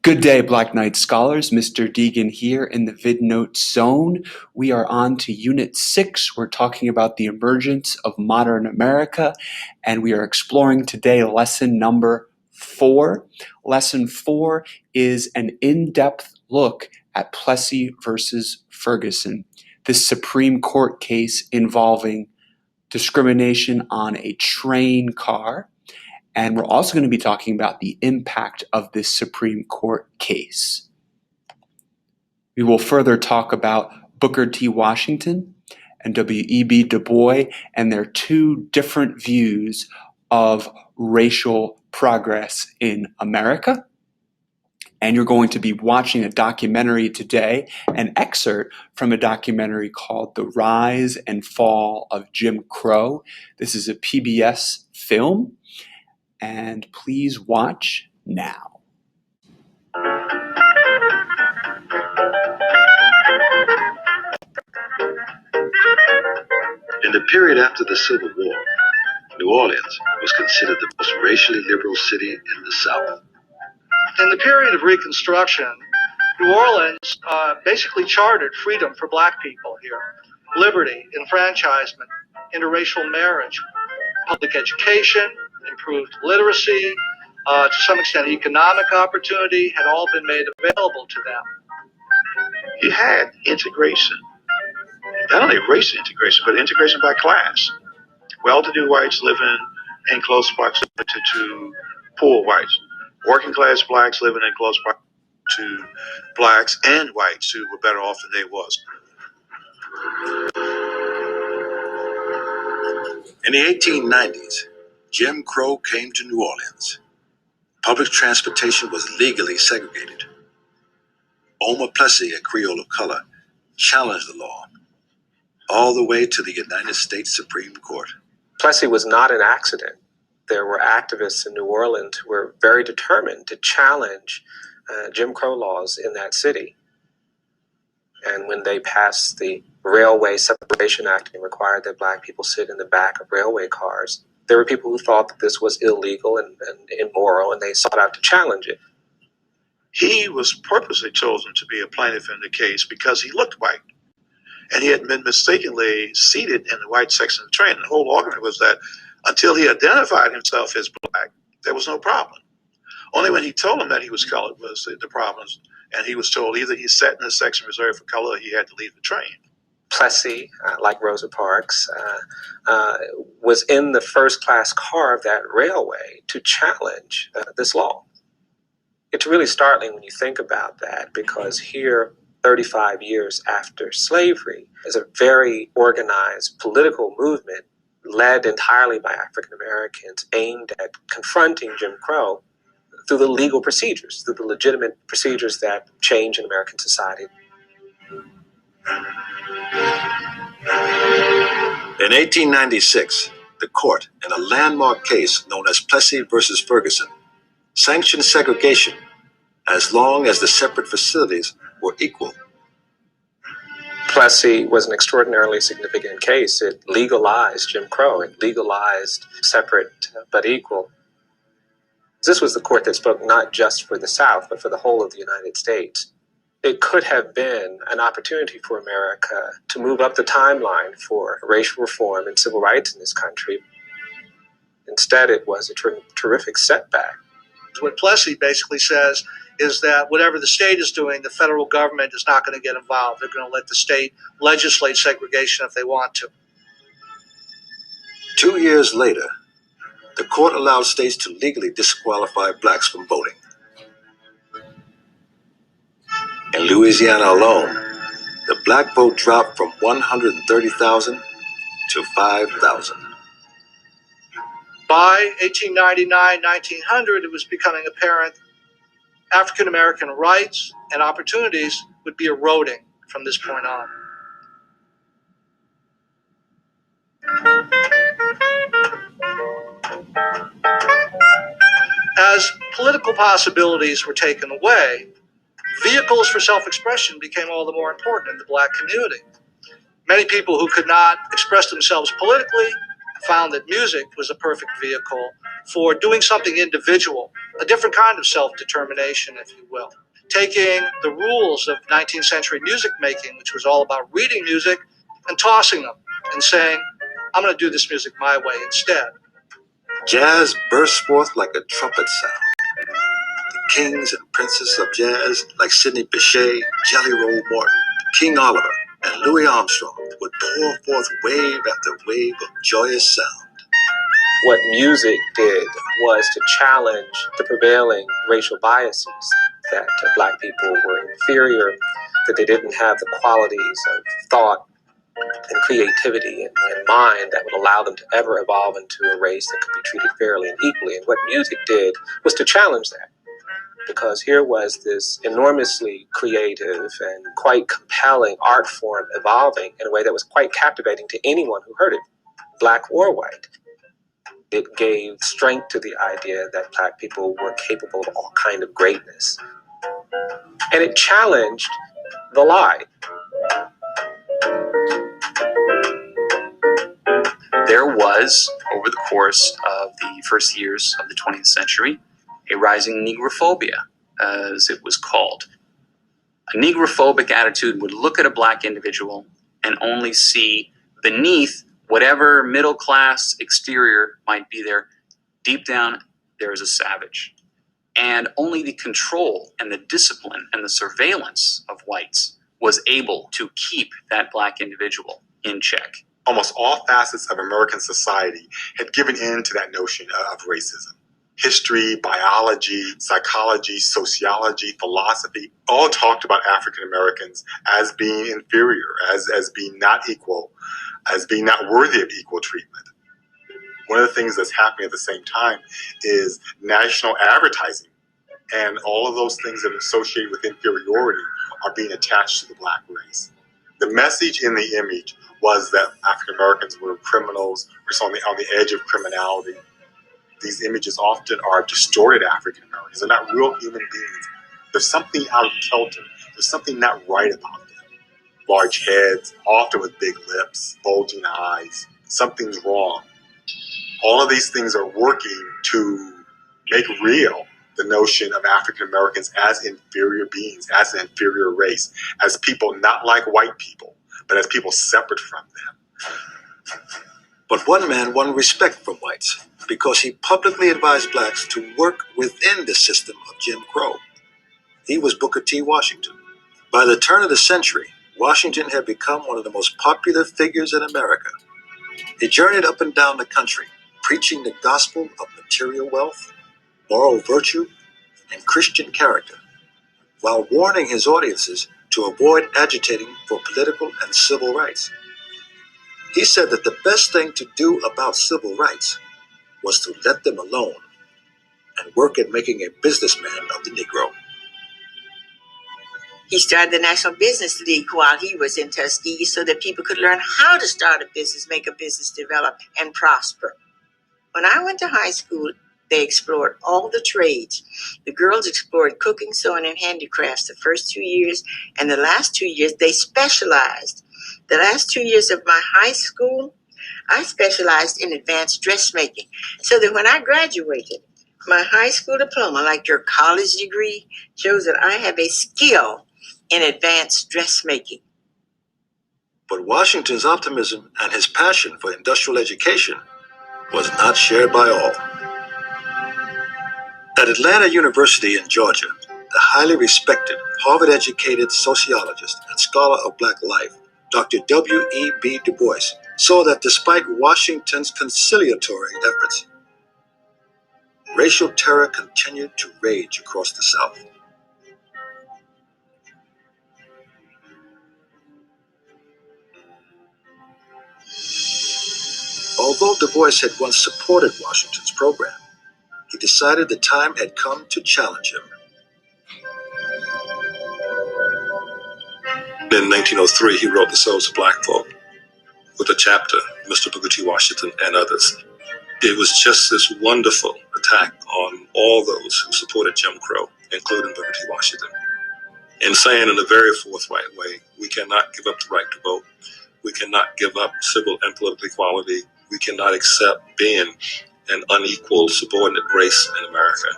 Good day, Black Knight Scholars. Mr. Deegan here in the VidNotes zone. We are on to Unit 6. We're talking about the emergence of modern America, and we are exploring today lesson number 4. Lesson 4 is an in-depth look at Plessy versus Ferguson, this Supreme Court case involving discrimination on a train car. And we're also going to be talking about the impact of this Supreme Court case. We will further talk about Booker T. Washington and W.E.B. Du Bois and their two different views of racial progress in America. And you're going to be watching a documentary today, an excerpt from a documentary called The Rise and Fall of Jim Crow. This is a PBS film. And please watch now. In the period after the Civil War, New Orleans was considered the most racially liberal city in the South. In the period of Reconstruction, New Orleans basically chartered freedom for black people here. Liberty, enfranchisement, interracial marriage, public education, improved literacy, to some extent economic opportunity had all been made available to them. You had integration. Not only race integration, but integration by class. Well-to-do whites living in close proximity to poor whites. Working class blacks living in close proximity to blacks and whites who were better off than they was. In the 1890s, Jim Crow came to New Orleans. Public transportation was legally segregated. Omar Plessy, a Creole of color, challenged the law all the way to the United States Supreme Court. Plessy was not an accident. There were activists in New Orleans who were very determined to challenge Jim Crow laws in that city. And when they passed the Railway Separation Act and required that black people sit in the back of railway cars, there were people who thought that this was illegal and immoral, and they sought out to challenge it. He was purposely chosen to be a plaintiff in the case because he looked white. And he had been mistakenly seated in the white section of the train. The whole argument was that until he identified himself as black, there was no problem. Only when he told him that he was colored was the problems. And he was told either he sat in a section reserved for color or he had to leave the train. Plessy, like Rosa Parks, was in the first-class car of that railway to challenge this law. It's really startling when you think about that, because here, 35 years after slavery, is a very organized political movement led entirely by African Americans aimed at confronting Jim Crow through the legal procedures, through the legitimate procedures that change in American society. In 1896, the court, in a landmark case known as Plessy versus Ferguson, sanctioned segregation as long as the separate facilities were equal. Plessy was an extraordinarily significant case. It legalized Jim Crow. It legalized separate but equal. This was the court that spoke not just for the South, but for the whole of the United States. It could have been an opportunity for America to move up the timeline for racial reform and civil rights in this country. Instead, it was a terrific setback. What Plessy basically says is that whatever the state is doing, the federal government is not going to get involved. They're going to let the state legislate segregation if they want to. 2 years later, the court allowed states to legally disqualify blacks from voting. In Louisiana alone, the black vote dropped from 130,000 to 5,000. By 1899, 1900, it was becoming apparent African American rights and opportunities would be eroding from this point on. As political possibilities were taken away, vehicles for self-expression became all the more important in the black community. Many people who could not express themselves politically found that music was a perfect vehicle for doing something individual, a different kind of self-determination, if you will. Taking the rules of 19th century music making, which was all about reading music, and tossing them and saying, I'm going to do this music my way instead. Jazz bursts forth like a trumpet sound. The kings and princes of jazz, like Sidney Bechet, Jelly Roll Morton, King Oliver, and Louis Armstrong, would pour forth wave after wave of joyous sound. What music did was to challenge the prevailing racial biases that Black people were inferior, that they didn't have the qualities of thought and creativity and mind that would allow them to ever evolve into a race that could be treated fairly and equally. And what music did was to challenge that, because here was this enormously creative and quite compelling art form evolving in a way that was quite captivating to anyone who heard it, Black or white. It gave strength to the idea that Black people were capable of all kind of greatness. And it challenged the lie. There was, over the course of the first years of the 20th century, a rising negrophobia, as it was called. A negrophobic attitude would look at a Black individual and only see beneath whatever middle-class exterior might be there, deep down, there is a savage. And only the control and the discipline and the surveillance of whites was able to keep that Black individual in check. Almost all facets of American society had given in to that notion of racism. History, biology, psychology, sociology, philosophy, all talked about African Americans as being inferior, as being not equal, as being not worthy of equal treatment. One of the things that's happening at the same time is national advertising, and all of those things that are associated with inferiority are being attached to the Black race. The message in the image was that African Americans were criminals, were on the edge of criminality. These images often are distorted African Americans. They're not real human beings. There's something out of kilter. There's something not right about them. Large heads, often with big lips, bulging eyes. Something's wrong. All of these things are working to make real the notion of African Americans as inferior beings, as an inferior race, as people not like white people, but as people separate from them. But one man won respect from whites because he publicly advised Blacks to work within the system of Jim Crow. He was Booker T. Washington. By the turn of the century, Washington had become one of the most popular figures in America. He journeyed up and down the country, preaching the gospel of material wealth, moral virtue, and Christian character, while warning his audiences to avoid agitating for political and civil rights. He said that the best thing to do about civil rights was to let them alone and work at making a businessman of the Negro. He started the National Business League while he was in Tuskegee so that people could learn how to start a business, make a business, develop, and prosper. When I went to high school, they explored all the trades. The girls explored cooking, sewing, and handicrafts the first 2 years, and the last 2 years they specialized. The last 2 years of my high school, I specialized in advanced dressmaking, so that when I graduated, my high school diploma, like your college degree, shows that I have a skill in advanced dressmaking. But Washington's optimism and his passion for industrial education was not shared by all. At Atlanta University in Georgia, the highly respected, Harvard-educated sociologist and scholar of Black life, Dr. W.E.B. Du Bois, saw that despite Washington's conciliatory efforts, racial terror continued to rage across the South. Although Du Bois had once supported Washington's program, he decided the time had come to challenge him. In 1903, he wrote The Souls of Black Folk with a chapter, Mr. Booker T. Washington and others. It was just this wonderful attack on all those who supported Jim Crow, including Booker T. Washington, and saying in a very forthright way, we cannot give up the right to vote. We cannot give up civil and political equality. We cannot accept being an unequal, subordinate race in America.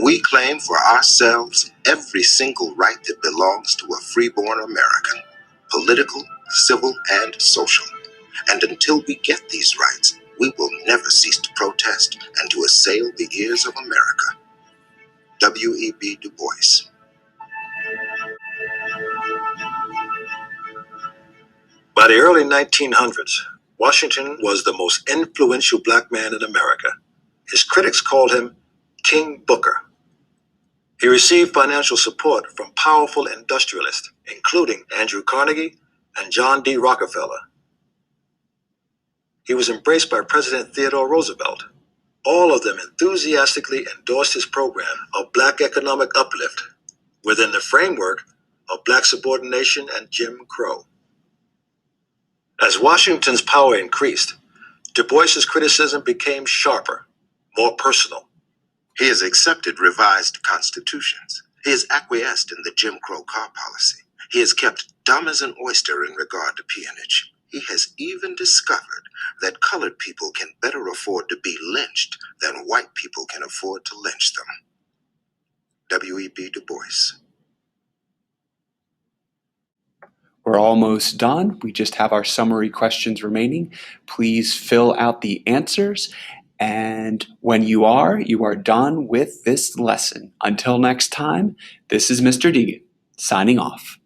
We claim for ourselves every single right that belongs to a freeborn American, political, civil, and social. And until we get these rights, we will never cease to protest and to assail the ears of America. W.E.B. Du Bois. By the early 1900s, Washington was the most influential black man in America. His critics called him King Booker. He received financial support from powerful industrialists, including Andrew Carnegie and John D. Rockefeller. He was embraced by President Theodore Roosevelt. All of them enthusiastically endorsed his program of black economic uplift within the framework of black subordination and Jim Crow. As Washington's power increased, Du Bois's criticism became sharper, more personal. He has accepted revised constitutions. He has acquiesced in the Jim Crow car policy. He has kept dumb as an oyster in regard to peonage. He has even discovered that colored people can better afford to be lynched than white people can afford to lynch them. W.E.B. Du Bois. We're almost done. We just have our summary questions remaining. Please fill out the answers. And when you are done with this lesson. Until next time, this is Mr. Deegan, signing off.